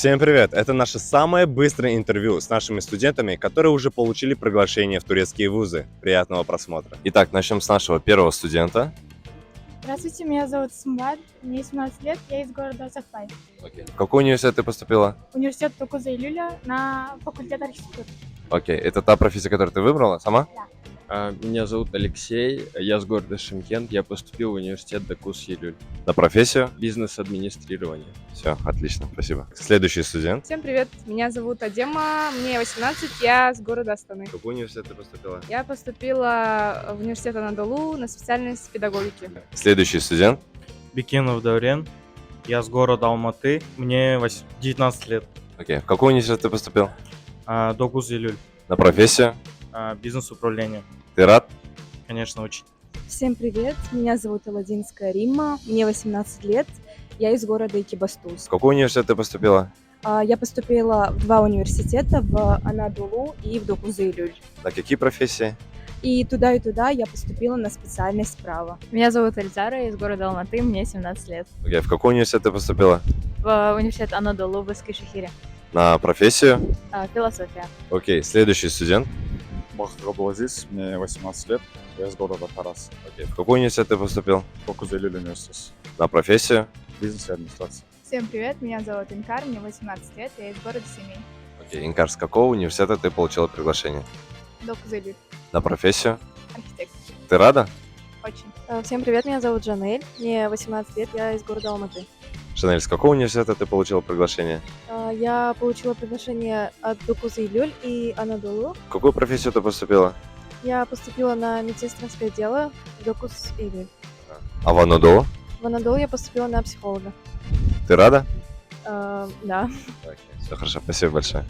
Всем привет! Это наше самое быстрое интервью с нашими студентами, которые уже получили приглашение в турецкие вузы. Приятного просмотра. Итак, начнем с нашего первого студента. Здравствуйте, меня зовут Сумбат, мне 17 лет, я из города Сахпай. В какой университет ты поступила? Университет Токуза Илюля на факультет архитектуры. Окей, это та профессия, которую ты выбрала сама? Да. Меня зовут Алексей, я с города Шымкент, я поступил в университет Докус Илюль. На профессию? Бизнес-администрирование. Все, отлично, спасибо. Следующий студент. Всем привет, меня зовут Адема, мне 18, я с города Астаны. В какой университет ты поступила? Я поступила в университет Анадолу на специальность педагогики. Следующий студент. Бекенов Даурен. Я с города Алматы. Мне 19 лет. Окей, в какой университет ты поступил? Докуз Илюль. На профессию? Бизнес-управление. Ты рад? Конечно, очень. Всем привет, меня зовут Аладдинская Римма, мне 18 лет, я из города Экибастуз. В какой университет ты поступила? Я поступила в два университета, в Анадолу и в Докуз-Илюль. На какие профессии? И туда я поступила на специальность права. Меня зовут Эльзара, из города Алматы, мне 17 лет. Окей, в какой университет ты поступила? В университет Анадолу в Эскишехире. На профессию? Философия. Окей, следующий студент. Бахтыгар Абдулазиз, мне 18 лет, я из города Тарас. Окей, в какой университет ты поступил? Докуз Илюль университет, На профессию? бизнес и администрация. Всем привет, меня зовут Инкар, мне 18 лет, я из города Семей. Окей, Инкар, с какого университета ты получила приглашение? Докуза Илюль, На профессию? архитектор. Ты рада? Очень. Всем привет, меня зовут Жанель, мне 18 лет, я из города Алматы. Шанель, с какого университета ты получила приглашение? Я получила приглашение от Докуз-Илюль и Анадолу. В какую профессию ты поступила? Я поступила на медсестринское дело в Докуз-Илюль. А в Анадолу? В Анадолу я поступила на психолога. Ты рада? Да. Все хорошо, спасибо большое.